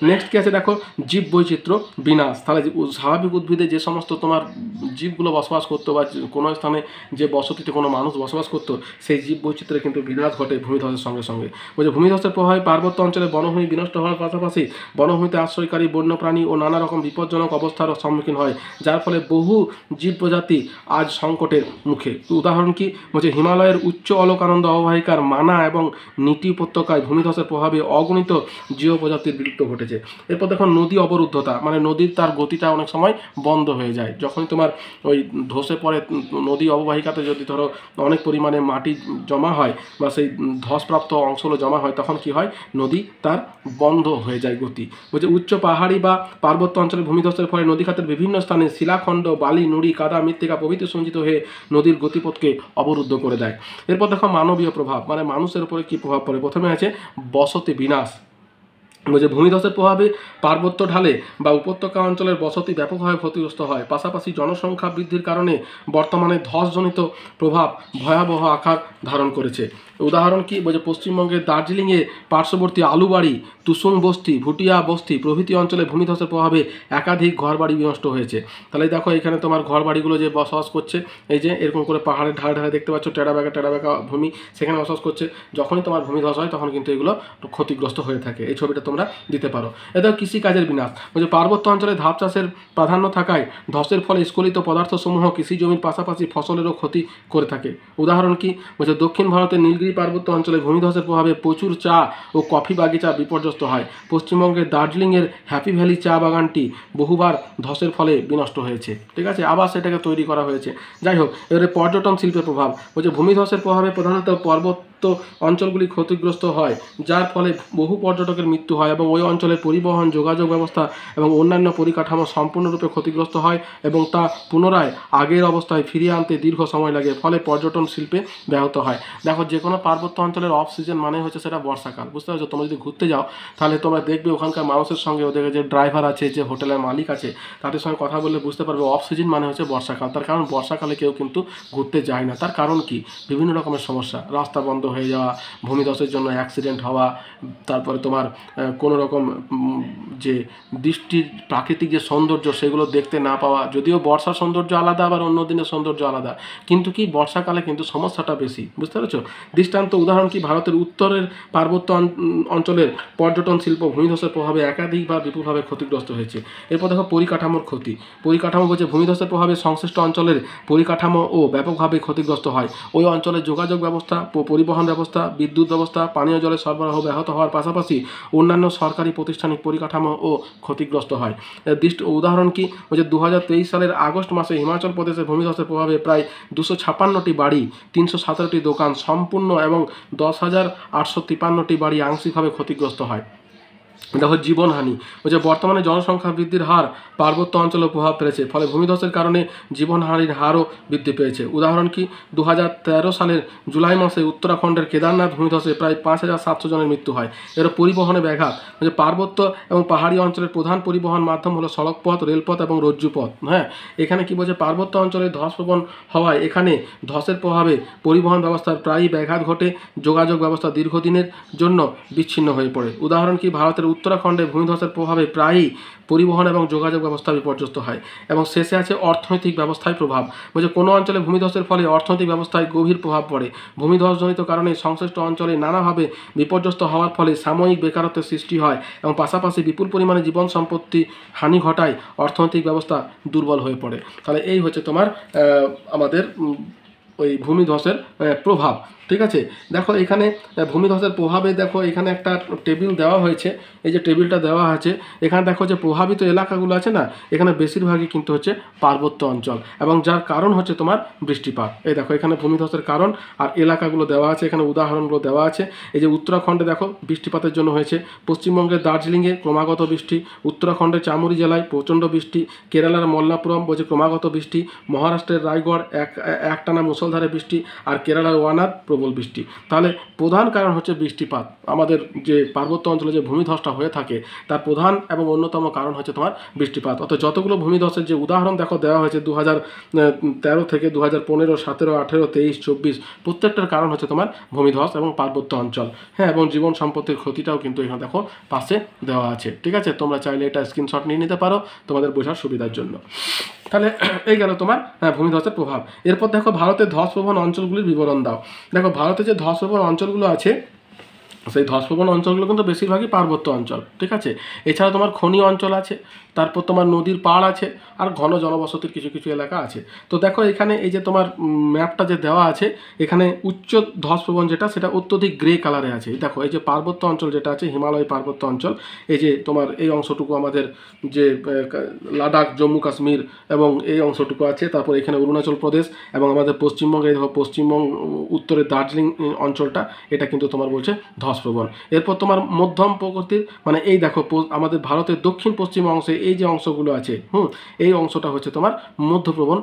নেক্সট কি আছে দেখো, জীব বৈচিত্র্য বিনাশ। তাহলে স্বাভাবিক উদ্ভিদে যে সমস্ত তোমার জীবগুলো বসবাস করতো বা কোনো স্থানে যে বসতিতে কোনো মানুষ বসবাস করতো, সেই জীব বৈচিত্র্যের কিন্তু বিনাশ ঘটে ভূমিধসের সঙ্গে সঙ্গে। বলছে ভূমিধসের প্রভাবে পার্বত্য অঞ্চলে বনভূমি বিনষ্ট হওয়ার পাশাপাশি বনভূমিতে আশ্রয়কারী বন্যপ্রাণী ও নানা রকম বিপজ্জনক অবস্থারও সম্মুখীন হয়, যার ফলে বহু জীব প্রজাতি আজ সংকটের মুখে। উদাহরণ কি, বলছে হিমালয়ের উচ্চ অলকানন্দ অববাহিকার মানা এবং নিটি উপত্যকায় ভূমিধসের প্রভাবে অগণিত জীব প্রজাতির বিলুপ্ত ঘটেছে। এরপর দেখো নদী অবরুদ্ধতা, মানে নদীর তার গতিটা অনেক সময় বন্ধ হয়ে যায়। যখন তোমার ওই ধসে পড়ে নদী অববাহিকাতে যদি ধরো অনেক পরিমাণে মাটি জমা হয় বা সেই ধসপ্রাপ্ত অংশগুলো জমা হয়, তখন কি হয়, নদী তার বন্ধ হয়ে যায় গতি। বলছে উচ্চ পাহাড়ি বা পার্বত্য অঞ্চলে ভূমিধসের ফলে নদীখাতের বিভিন্ন স্থানে শিলাখণ্ড, বালি, নুড়ি, কাদা, মৃত্তিকা প্রভৃতি সঞ্চিত হয়ে নদীর গতিপথকে অবরুদ্ধ করে দেয়। এরপর দেখো মানবীয় প্রভাব, মানে মানুষের উপরে কী প্রভাব পড়ে। প্রথমে আছে বসতি বিনাশ, বলছে ভূমিধসের প্রভাবে পার্বত্য ঢালে বা উপত্যকা অঞ্চলের বসতি ব্যাপকভাবে ক্ষতিগ্রস্ত হয়। পাশাপাশি জনসংখ্যা বৃদ্ধির কারণে বর্তমানে ধসজনিত প্রভাব ভয়াবহ আকার ধারণ করেছে। উদাহরণ কি, বলছে পশ্চিমবঙ্গের দার্জিলিংয়ে পার্শ্ববর্তী আলুবাড়ি, তুসুং বস্তি, ভুটিয়া বস্তি প্রভৃতি অঞ্চলে ভূমিধসের প্রভাবে একাধিক ঘরবাড়ি বিনষ্ট হয়েছে। তাহলে দেখো এখানে তোমার ঘরবাড়িগুলো যে বসবাস করছে, এই যে এরকম করে পাহাড়ের ঢালে ঢালে দেখতে পাচ্ছ টেরা বেঁকা ভূমি, সেখানে বসবাস করছে। যখনই তোমার ভূমিধস হয় তখন কিন্তু এগুলো ক্ষতিগ্রস্ত হয়ে থাকে। এই ছবিটা তোমরা দিতে পারো। এটাও কৃষিকাজের বিনাশ, বলছে পার্বত্য অঞ্চলে ধাপ চাষের প্রাধান্য থাকায় ধসের ফলে স্খলিত পদার্থসমূহ কৃষি জমির পাশাপাশি ফসলেরও ক্ষতি করে থাকে। উদাহরণ কি, বলছে দক্ষিণ ভারতের নীলগিরি পার্বত্য অঞ্চলে ভূমিধসের প্রভাবে প্রচুর চা ও কফি বাগিচা বিপর্যস্ত হয়। পশ্চিমবঙ্গের দার্জিলিংয়ের হ্যাপি ভ্যালি চা বাগানটি বহুবার ধসের ফলে বিনষ্ট হয়েছে। ঠিক আছে, আবার সেটাকে তৈরি করা হয়েছে। যাই হোক, এবারে পর্যটন শিল্পের প্রভাব, বলছে ভূমিধসের প্রভাবে প্রধানত পর্বত অঞ্চলগুলি ক্ষতিগ্রস্ত হয়, যার ফলে বহু পর্যটকের মৃত্যু হয় এবং ওই অঞ্চলের পরিবহন, যোগাযোগ ব্যবস্থা এবং অন্যান্য পরিকাঠামো সম্পূর্ণরূপে ক্ষতিগ্রস্ত হয় এবং তা পুনরায় আগের অবস্থায় ফিরিয়ে আনতে দীর্ঘ সময় লাগে, ফলে পর্যটন শিল্পে ব্যাহত হয়। দেখো যে কোনো পার্বত্য অঞ্চলের অফ সিজন মানে হচ্ছে সেটা বর্ষাকাল, বুঝতে পারছো। তোমরা যদি ঘুরতে যাও তাহলে তোমরা দেখবে ওখানকার মানুষের সঙ্গে, ওদের যে ড্রাইভার আছে, যে হোটেলের মালিক আছে, তাদের সঙ্গে কথা বললে বুঝতে পারবে অফ সিজন মানে হচ্ছে বর্ষাকাল। তার কারণ বর্ষাকালে কেউ কিন্তু ঘুরতে যায় না। তার কারণ কি, বিভিন্ন রকমের সমস্যা, রাস্তা বন্ধ হয়ে যাওয়া, ভূমিধসের জন্য অ্যাক্সিডেন্ট হওয়া, তারপরে তোমার কোনো রকম যে দৃষ্টির প্রাকৃতিক যে সৌন্দর্য সেগুলো দেখতে না পাওয়া। যদিও বর্ষার সৌন্দর্য আলাদা, আবার অন্য দিনের সৌন্দর্য আলাদা, কিন্তু কি বর্ষাকালে কিন্তু সমস্যাটা বেশি, বুঝতে পেরেছো। দৃষ্টান্ত উদাহরণ কি, ভারতের উত্তরের পার্বত্য অঞ্চলের পর্যটন শিল্প ভূমিধসের প্রভাবে একাধিকবার বিপুলভাবে ক্ষতিগ্রস্ত হয়েছে। এরপর দেখো পরিকাঠামোর ক্ষতি। পরিকাঠামো বলছে ভূমিধসের প্রভাবে সংশ্লিষ্ট অঞ্চলের পরিকাঠামো ও ব্যাপকভাবে ক্ষতিগ্রস্ত হয়। ওই অঞ্চলের যোগাযোগ ব্যবস্থা, পরিবহন ব্যবস্থা, বিদ্যুৎ ব্যবস্থা, পানীয় জলের সরবরাহ ব্যাহত হওয়ার পাশাপাশি অন্যান্য সরকারি প্রতিষ্ঠানিক পরিকাঠামো ও ক্ষতিগ্রস্ত হয়। উদাহরণ কি, বলছে 2023 সালের আগস্ট মাসে হিমাচল প্রদেশে ভূমিধসের প্রভাবে প্রায় 256টি বাড়ি, 317টি দোকান সম্পূর্ণ এবং 10,853টি বাড়ি আংশিকভাবে ক্ষতিগ্রস্ত হয়। দেখো জীবনহানি, বলছে বর্তমানে জনসংখ্যা বৃদ্ধির হার পার্বত্য অঞ্চলে প্রভাব ফেলেছে, ফলে ভূমিধসের কারণে জীবনহানির হারও বৃদ্ধি পেয়েছে। উদাহরণ কি, 2013 সালের জুলাই মাসে উত্তরাখণ্ডের কেদারনাথ ভূমিধসে প্রায় 5,700 জনের মৃত্যু হয়। এর পরিবহনে ব্যাঘাত, বলছে পার্বত্য এবং পাহাড়ি অঞ্চলের প্রধান পরিবহন মাধ্যম হলো সড়কপথ, রেলপথ এবং রজ্জুপথ। হ্যাঁ, এখানে কি বলছে, পার্বত্য অঞ্চলে ধসপ্রবণ হওয়ায় এখানে ধসের প্রভাবে পরিবহন ব্যবস্থার প্রায়ই ব্যাঘাত ঘটে, যোগাযোগ ব্যবস্থা দীর্ঘদিনের জন্য বিচ্ছিন্ন হয়ে পড়ে। উদাহরণ কি, ভারতের উত্তরাখণ্ডে ভূমিধসের প্রভাবে প্রায়ই পরিবহন এবং যোগাযোগ ব্যবস্থা বিপর্যস্ত হয়। এবং শেষে আছে অর্থনৈতিক ব্যবস্থায় প্রভাব, বলছে কোনো অঞ্চলে ভূমিধসের ফলে অর্থনৈতিক ব্যবস্থায় গভীর প্রভাব পড়ে। ভূমিধসজনিত কারণে সংশ্লিষ্ট অঞ্চলে নানাভাবে বিপর্যস্ত হওয়ার ফলে সাময়িক বেকারত্বের সৃষ্টি হয় এবং পাশাপাশি বিপুল পরিমাণে জীবন সম্পত্তি হানি ঘটায়, অর্থনৈতিক ব্যবস্থা দুর্বল হয়ে পড়ে। তাহলে এই হচ্ছে তোমার আমাদের ওই ভূমিধসের প্রভাব। ঠিক আছে। দেখো এখানে ভূমিধসের প্রভাবে দেখো এখানে একটা টেবিল দেওয়া হয়েছে, এই যে টেবিলটা দেওয়া আছে এখানে দেখো যে প্রভাবিত এলাকাগুলো আছে না, এখানে বেশিরভাগই কিন্তু হচ্ছে পার্বত্য অঞ্চল, এবং যার কারণ হচ্ছে তোমার বৃষ্টিপাত। এই দেখো এখানে ভূমিধসের কারণ আর এলাকাগুলো দেওয়া আছে, এখানে উদাহরণগুলো দেওয়া আছে। এই যে উত্তরাখণ্ডে দেখো বৃষ্টিপাতের জন্য হয়েছে, পশ্চিমবঙ্গের দার্জিলিংয়ে ক্রমাগত বৃষ্টি, উত্তরাখণ্ডের চামুরি জেলায় প্রচণ্ড বৃষ্টি, কেরালার মল্লাপুরম বলছে ক্রমাগত বৃষ্টি, মহারাষ্ট্রের রায়গড় একটানা মুষলধারে বৃষ্টি, আর কেরালার ওয়ানাদ প্রবল বৃষ্টি। তাহলে প্রধান কারণ হচ্ছে বৃষ্টিপাত। আমাদের যে পার্বত্য অঞ্চলে যে ভূমিধসটা হয়ে থাকে তার প্রধান এবং অন্যতম কারণ হচ্ছে তোমার বৃষ্টিপাত। অর্থাৎ যতগুলো ভূমিধসের যে উদাহরণ দেখো দেওয়া হয়েছে 2013 থেকে 2015, 17, 18, 23, 24 প্রত্যেকটার কারণ হচ্ছে তোমার ভূমিধস এবং পার্বত্য অঞ্চল। হ্যাঁ, এবং জীবন সম্পত্তির ক্ষতিটাও কিন্তু এখানে দেখো পাশে দেওয়া আছে। ঠিক আছে, তোমরা চাইলে এটা স্ক্রিনশট নিয়ে নিতে পারো তোমাদের বোঝার সুবিধার জন্য। তাহলে এই গেল তোমার ভূমিধসের প্রভাব। এরপর দেখো ভারতের ধসপ্রবণ অঞ্চলগুলির বিবরণ দাও। দেখো ভারতে যে ধসপ্রবণ অঞ্চলগুলো আছে সেই ধসপ্রবণ অঞ্চলগুলো কিন্তু বেশিরভাগই পার্বত্য অঞ্চল। ঠিক আছে, এছাড়া তোমার খনি অঞ্চল আছে, তারপর তোমার নদীর পাড় আছে, আর ঘন জনবসতির কিছু কিছু এলাকা আছে। তো দেখো এখানে এই যে তোমার ম্যাপটা যে দেওয়া আছে এখানে উচ্চ ধসপ্রবণ যেটা সেটা অত্যধিক গ্রে কালারে আছে। দেখো এই যে পার্বত্য অঞ্চল যেটা আছে হিমালয় পার্বত্য অঞ্চল, এই যে তোমার এই অংশটুকু আমাদের যে লাদাখ, জম্মু কাশ্মীর এবং এই অংশটুকু আছে, তারপর এখানে অরুণাচল প্রদেশ এবং আমাদের পশ্চিমবঙ্গে দেখো পশ্চিমবঙ্গ উত্তরের দার্জিলিং অঞ্চলটা, এটা কিন্তু তোমার বলছে ধসপ্রবণ। এরপর তোমার মধ্যম প্রকৃতির মানে এই দেখো আমাদের ভারতের দক্ষিণ পশ্চিম অংশে এই যে অংশগুলো আছে এই অংশটা হচ্ছে তোমার মধ্যপ্রবণ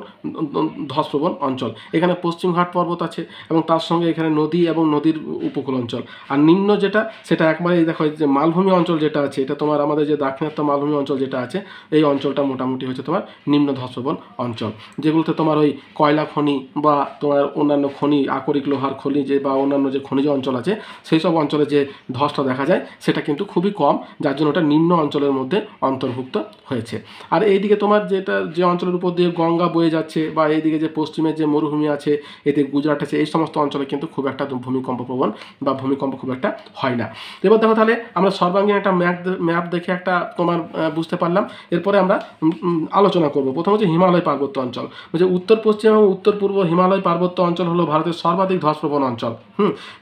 ধসপ্রবণ অঞ্চল। এখানে পশ্চিমঘাট পর্বত আছে এবং তার সঙ্গে এখানে নদী এবং নদীর উপকূল অঞ্চল। আর নিম্ন যেটা সেটা একবারে দেখো যে মালভূমি অঞ্চল যেটা আছে, এটা তোমার আমাদের যে দাক্ষিণাত্য মালভূমি অঞ্চল যেটা আছে এই অঞ্চলটা মোটামুটি হচ্ছে তোমার নিম্ন ধসপ্রবণ অঞ্চল, যেগুলোতে তোমার ওই কয়লা খনি বা তোমার অন্যান্য খনি, আকরিক লোহার খনি যে বা অন্যান্য যে খনিজ অঞ্চল আছে সেই সব অঞ্চলে যে ধসটা দেখা যায় সেটা কিন্তু খুবই কম, যার জন্য ওটা নিম্ন অঞ্চলের মধ্যে অন্তর্ভুক্ত হয়েছে। আর এইদিকে তোমার যেটা যে অঞ্চলের উপর দিয়ে গঙ্গা বয়ে যাচ্ছে বা এইদিকে যে পশ্চিমের যে মরুভূমি আছে, এতে গুজরাট আছে, এই সমস্ত অঞ্চলে কিন্তু খুব একটা ভূমিকম্প প্রবণ বা ভূমিকম্প খুব একটা হয় না। এবার দেখো তাহলে আমরা সর্বাঙ্গীন একটা ম্যাপ দেখে একটা তোমার বুঝতে পারলাম। এরপরে আমরা আলোচনা করব। প্রথম হচ্ছে হিমালয় পার্বত্য অঞ্চল। বলছে উত্তর পশ্চিম এবং উত্তর পূর্ব হিমালয় পার্বত্য অঞ্চল হলো ভারতের সর্বাধিক ধসপ্রবণ অঞ্চল।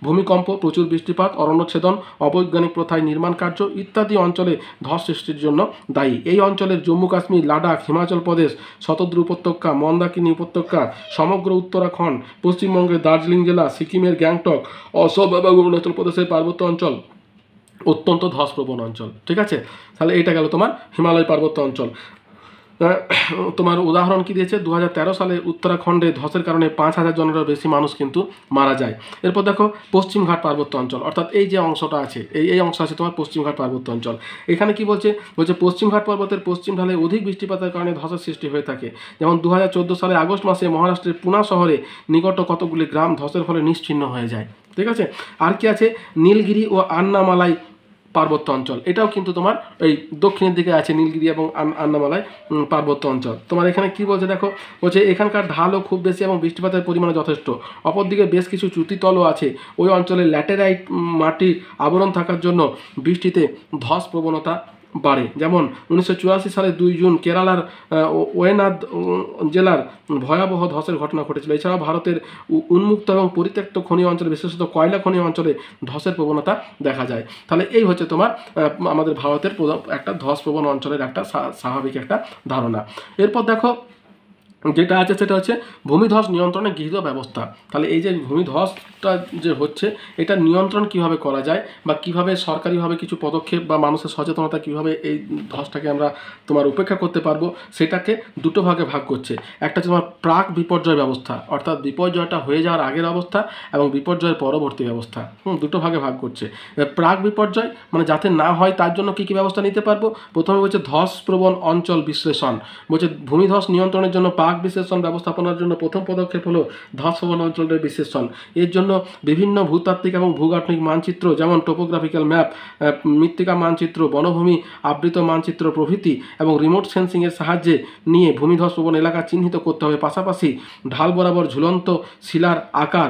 ভূমিকম্প, প্রচুর বৃষ্টিপাত, অরণ্যচ্ছেদন, অবৈজ্ঞানিক প্রথায় নির্মাণ কার্য ইত্যাদি অঞ্চলে ধস সৃষ্টির জন্য দায়ী। এই অঞ্চলের জম্মু কাশ্মীর, লাদাখ, হিমাচল প্রদেশ, শতদ্রু উপত্যকা, মন্দাকিনী উপত্যকা, সমগ্র উত্তরাখণ্ড, পশ্চিমবঙ্গের দার্জিলিং জেলা, সিকিমের গ্যাংটক, অসম এবং অরুণাচল প্রদেশের পার্বত্য অঞ্চল অত্যন্ত ধসপ্রবণ অঞ্চল। ঠিক আছে, তাহলে এটা গেল তোমার হিমালয় পার্বত্য অঞ্চল। তোমার উদাহরণ কি দিয়েছে 2013 সালে উত্তরাখণ্ডে ধসের কারণে 5000 জনেরও বেশি মানুষ কিন্তু মারা যায়। এরপর দেখো পশ্চিমঘাট পার্বত্য অঞ্চল, অর্থাৎ এই যে অংশটা আছে এই অংশ আছে তোমার পশ্চিমঘাট পার্বত্য অঞ্চল। এখানে কি বলছে পশ্চিমঘাট পর্বতের পশ্চিম ঢালে অধিক বৃষ্টিপাতের কারণে ধসের সৃষ্টি হয়ে থাকে। যেমন 2014 সালে আগস্ট মাসে মহারাষ্ট্রের পুনা শহরে নিকট কতগুলি গ্রাম ধসের ফলে নিশ্চিহ্ন হয়ে যায়। ঠিক আছে, আর কি আছে নীলগিরি ও আন্নামালাই পার্বত্য অঞ্চল, এটাও কিন্তু তোমার এই দক্ষিণের দিকে আছে নীলগিরি এবং আন্নামালাই পার্বত্য অঞ্চল। তোমার এখানে কি বলছে দেখো, বলছে এখানকার ঢালও খুব বেশি এবং বৃষ্টিপাতের পরিমাণ যথেষ্ট। অপরদিকে বেশ কিছু চ্যুতিতলও আছে। ওই অঞ্চলে ল্যাটেরাইট মাটির আবরণ থাকার জন্য বৃষ্টিতে ধস প্রবণতা বাড়ে। যেমন 1984 সালে 2 জুন কেরালার ওয়েনাদ জেলার ভয়াবহ ধসের ঘটনা ঘটেছিল। এছাড়াও ভারতের উন্মুক্ত এবং পরিত্যক্ত খনি অঞ্চলে বিশেষত কয়লা খনি অঞ্চলে ধসের প্রবণতা দেখা যায়। তাহলে এই হচ্ছে তোমার আমাদের ভারতের একটা ধস প্রবণ অঞ্চলের একটা স্বাভাবিক একটা ধারণা। এরপর দেখো যেটা আছে সেটা হচ্ছে ভূমিধস নিয়ন্ত্রণে গৃহীত ব্যবস্থা। তাহলে এই যে ভূমিধসটা যে হচ্ছে এটা নিয়ন্ত্রণ কিভাবে করা যায় বা কিভাবে সরকারিভাবে কিছু পদক্ষেপ বা মানুষের সচেতনতা কিভাবে এই ধসটাকে আমরা তোমার উপেক্ষা করতে পারবো সেটাকে দুটো ভাগে ভাগ করছে। একটা তোমার প্রাক বিপর্যয় ব্যবস্থা, অর্থাৎ বিপর্যয়টা হয়ে যাওয়ার আগের অবস্থা এবং বিপর্যয়ের পরবর্তী ব্যবস্থা, দুটো ভাগে ভাগ করছে। প্রাক বিপর্যয় মানে যাতে না হয় তার জন্য কী কী ব্যবস্থা নিতে পারবো। প্রথমে বলছে ধস প্রবণ অঞ্চল বিশ্লেষণ। বলছে ভূমিধস নিয়ন্ত্রণের জন্য প্রাক বিশ্লেষণ ব্যবস্থাপনার জন্য প্রথম পদক্ষেপ হলো ধস প্রবণ অঞ্চলের বিশ্লেষণ। এর জন্য বিভিন্ন ভূতাত্ত্বিক এবং ভূগাঠনিক মানচিত্র যেমন টোপোগ্রাফিক্যাল ম্যাপ, মৃত্তিকা মানচিত্র, বনভূমি আবৃত মানচিত্র প্রভৃতি এবং রিমোট সেন্সিংয়ের সাহায্যে নিয়ে ভূমিধস প্রবণ এলাকা চিহ্নিত করতে হবে। পাশাপাশি ঢাল বরাবর ঝুলন্ত শিলার আকার,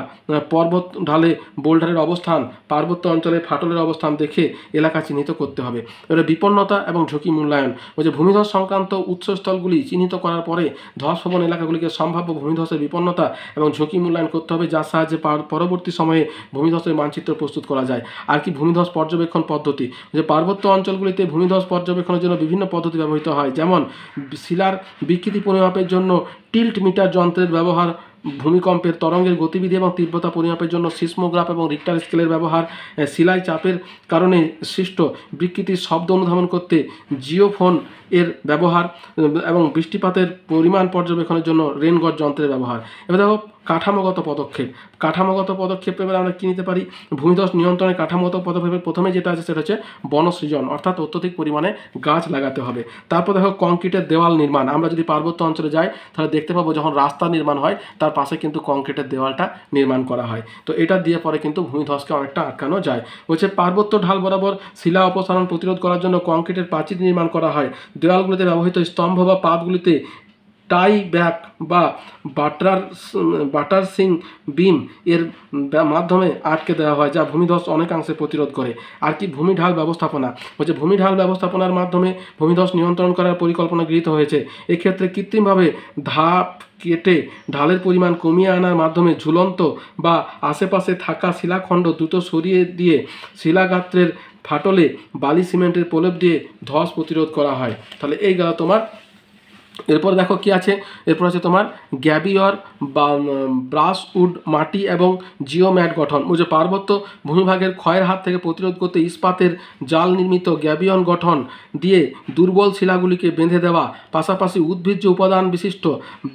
পর্বত ঢালে বোল্ডারের অবস্থান, পার্বত্য অঞ্চলে ফাটলের অবস্থান দেখে এলাকা চিহ্নিত করতে হবে। এবারে বিপন্নতা এবং ঝুঁকি মূল্যায়ন। বলছে ভূমিধস সংক্রান্ত উৎসস্থলগুলি চিহ্নিত করার পরে ধস বর্ধমান এলাকাগুলিকে সম্ভাব্য ভূমিধসের বিপন্নতা এবং ঝুঁকি মূল্যায়ন করতে হবে, যার সাহায্যে পরবর্তী সময়ে ভূমিধসের মানচিত্র প্রস্তুত করা যায়। আর কি ভূমিধস পর্যবেক্ষণ পদ্ধতি, যে পার্বত্য অঞ্চলগুলিতে ভূমিধস পর্যবেক্ষণের জন্য বিভিন্ন পদ্ধতি ব্যবহৃত হয়, যেমন শিলার বিকৃতি পরিমাপের জন্য টিল্ট মিটার যন্ত্রের ব্যবহার, ভূমিকম্পের তরঙ্গের গতিবিধি এবং তীব্রতা পরিমাপের জন্য সিসমোগ্রাফ এবং রিক্টার স্কেলের ব্যবহার, শিলায় চাপের কারণে সৃষ্ট বিকৃতির শব্দ অনুধাবন করতে জিওফোন এর ব্যবহার এবং বৃষ্টিপাতের পরিমাণ পর্যবেক্ষণের জন্য রেনগজ যন্ত্রের ব্যবহার। এবার দেখো কাঠামোগত পদক্ষেপ এবার আমরা কী নিতে পারি। ভূমিধস নিয়ন্ত্রণের কাঠামোগত পদক্ষেপের প্রথমে যেটা আছে সেটা হচ্ছে বনসৃজন, অর্থাৎ অত্যধিক পরিমাণে গাছ লাগাতে হবে। তারপর দেখো কংক্রিটের দেওয়াল নির্মাণ। আমরা যদি পার্বত্য অঞ্চলে যাই তাহলে দেখতে পাবো যখন রাস্তা নির্মাণ হয় তার পাশে কিন্তু কংক্রিটের দেওয়ালটা নির্মাণ করা হয়। তো এটা দিয়ে পরে কিন্তু ভূমিধসকে অনেকটা আটকানো যায়। বলছে পার্বত্য ঢাল বরাবর শিলা অপসারণ প্রতিরোধ করার জন্য কংক্রিটের প্রাচীর নির্মাণ করা হয়। দেওয়ালগুলিতে ব্যবহৃত স্তম্ভ বা পাতগুলিতে টাই ব্যাক বা বাটারসিং বিম এর মাধ্যমে আটকে দেওয়া হয়, যা ভূমিধস অনেকাংশে প্রতিরোধ করে। আর কি ভূমি ঢাল ব্যবস্থাপনা, বলছে ভূমি ঢাল ব্যবস্থাপনার মাধ্যমে ভূমিধস নিয়ন্ত্রণ করার পরিকল্পনা গৃহীত হয়েছে। এক্ষেত্রে কৃত্রিমভাবে ধাপ কেটে ঢালের পরিমাণ কমিয়ে আনার মাধ্যমে ঝুলন্ত বা আশেপাশে থাকা শিলাখণ্ড দ্রুত সরিয়ে দিয়ে শিলাগাত্রের ফাটলে বালি সিমেন্টের প্রলেপ দিয়ে ধস প্রতিরোধ করা হয়। তাহলে এই গেল তোমার। এরপর দেখো কি আছে, এরপর আছে তোমার গ্যাবিয়র বা ব্রাশউড মাটি এবং জিওম্যাট গঠন। যে পার্বত্য ভূমিভাগের ক্ষয়ের হাত থেকে প্রতিরোধ করতে ইস্পাতের জাল নির্মিত গ্যাবিয়ন গঠন দিয়ে দুর্বল শিলাগুলিকে বেঁধে দেওয়া, পাশাপাশি উদ্ভিজ্জ উপাদান বিশিষ্ট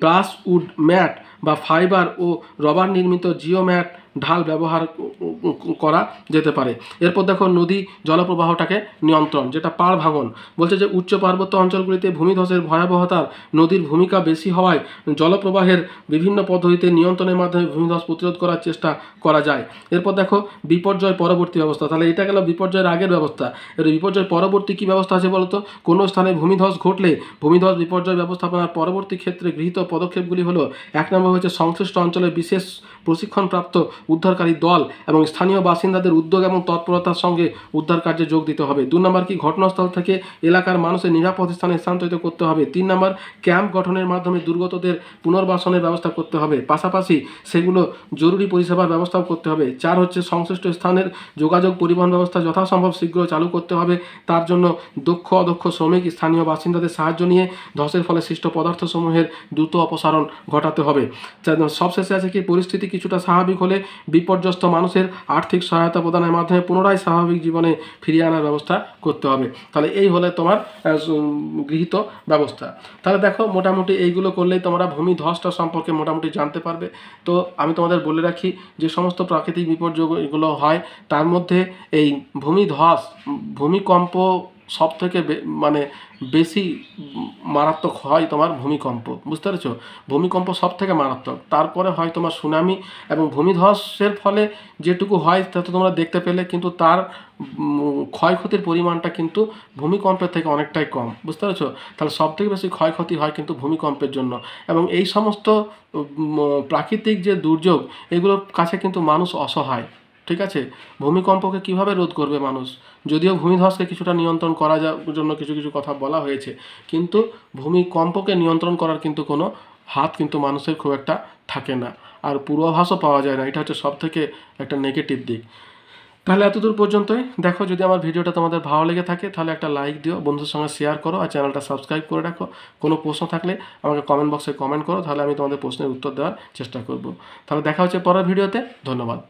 ব্রাশউড ম্যাট বা ফাইবার ও রবার নির্মিত জিওম্যাট ঢাল ব্যবহার করা যেতে পারে। এরপর দেখো নদী জলপ্রবাহটাকে নিয়ন্ত্রণ, যেটা পাড় ভাঙন। বলছে যে উচ্চ পার্বত্য অঞ্চলগুলিতে ভূমিধসের ভয়াবহতার নদীর ভূমিকা বেশি হওয়ায় জলপ্রবাহের বিভিন্ন পদ্ধতিতে নিয়ন্ত্রণের মাধ্যমে ভূমিধস প্রতিরোধ করার চেষ্টা করা যায়। এরপর দেখো বিপর্যয় পরবর্তী ব্যবস্থা। তাহলে এটা গেল বিপর্যয়ের আগের ব্যবস্থা। এর বিপর্যয় পরবর্তী কী ব্যবস্থা আছে বলতো। কোনো স্থানে ভূমিধস ঘটলে ভূমিধস বিপর্যয় ব্যবস্থাপনার পরবর্তী ক্ষেত্রে গৃহীত পদক্ষেপগুলি হলো, 1 নম্বর হচ্ছে সংশ্লিষ্ট অঞ্চলে বিশেষ প্রশিক্ষণপ্রাপ্ত উদ্ধারকারী দল এবং স্থানীয় বাসিন্দাদের উদ্যোগ এবং তৎপরতার সঙ্গে উদ্ধার কার্যে যোগ দিতে হবে। 2 নম্বর কি ঘটনাস্থল থেকে এলাকার মানুষের নিরাপদ স্থানে স্থানান্তরিত করতে হবে। 3 নম্বর ক্যাম্প গঠনের মাধ্যমে দুর্গতদের পুনর্বাসনের ব্যবস্থা করতে হবে, পাশাপাশি সেগুলো জরুরি পরিষেবার ব্যবস্থাও করতে হবে। 4 হচ্ছে সংশ্লিষ্ট স্থানের যোগাযোগ পরিবহন ব্যবস্থা যথাসম্ভব শীঘ্র চালু করতে হবে। তার জন্য দক্ষ অদক্ষ শ্রমিক স্থানীয় বাসিন্দাদের সাহায্য নিয়ে ধসের ফলে সৃষ্ট পদার্থসমূহের দ্রুত অপসারণ ঘটাতে হবে। সবশেষে আছে কি পরিস্থিতি কিছুটা স্বাভাবিক হলে বিপর্যস্ত মানুষের আর্থিক সহায়তা প্রদানের মাধ্যমে পুনরায় স্বাভাবিক জীবনে ফিরিয়ে আনার ব্যবস্থা করতে হবে। তাহলে এই হলে তোমার গৃহীত ব্যবস্থা। তাহলে দেখো মোটামুটি এইগুলো করলেই তোমরা ভূমিধসটা সম্পর্কে মোটামুটি জানতে পারবে। তো আমি তোমাদের বলে রাখি যে সমস্ত প্রাকৃতিক বিপর্যয় এগুলো হয় তার মধ্যে এই ভূমিকম্প সব থেকে বেশি মারাত্মক হয় তোমার ভূমিকম্প, বুঝতে পেরেছো। ভূমিকম্প সব থেকে মারাত্মক, তারপরে হয় তোমার সুনামি, এবং ভূমিধসের ফলে যেটুকু হয় তা তো তোমরা দেখতে পেলে, কিন্তু তার ক্ষয়ক্ষতির পরিমাণটা কিন্তু ভূমিকম্পের থেকে অনেকটাই কম, বুঝতে পেরেছো। তাহলে সব থেকে বেশি ক্ষয়ক্ষতি হয় কিন্তু ভূমিকম্পের জন্য। এবং এই সমস্ত প্রাকৃতিক যে দুর্যোগ এগুলোর কাছে কিন্তু মানুষ অসহায়, ঠিক আছে। ভূমিকম্পকে কিভাবে রোধ করবে মানুষ, যদিও ভূমিধসকে কিছুটা নিয়ন্ত্রণ করা জন্য কিছু কিছু কথা বলা হয়েছে, কিন্তু ভূমিকম্পকে নিয়ন্ত্রণ করার কিন্তু কোনো হাত কিন্তু মানুষের খুব একটা থাকে না, আর পূর্বাভাসও পাওয়া যায় না। এটা হচ্ছে সব থেকে একটা নেগেটিভ দিক। তাহলে এতদূর পর্যন্তই। দেখো যদি আমার ভিডিওটা তোমাদের ভালো লেগে থাকে তাহলে একটা লাইক দিও, বন্ধুদের সঙ্গে শেয়ার করো, আর চ্যানেলটা সাবস্ক্রাইব করে রাখো। কোনো প্রশ্ন থাকলে আমাকে কমেন্ট বক্সে কমেন্ট করো, তাহলে আমি তোমাদের প্রশ্নের উত্তর দেওয়ার চেষ্টা করব। তাহলে দেখা হচ্ছে পরের ভিডিওতে। ধন্যবাদ।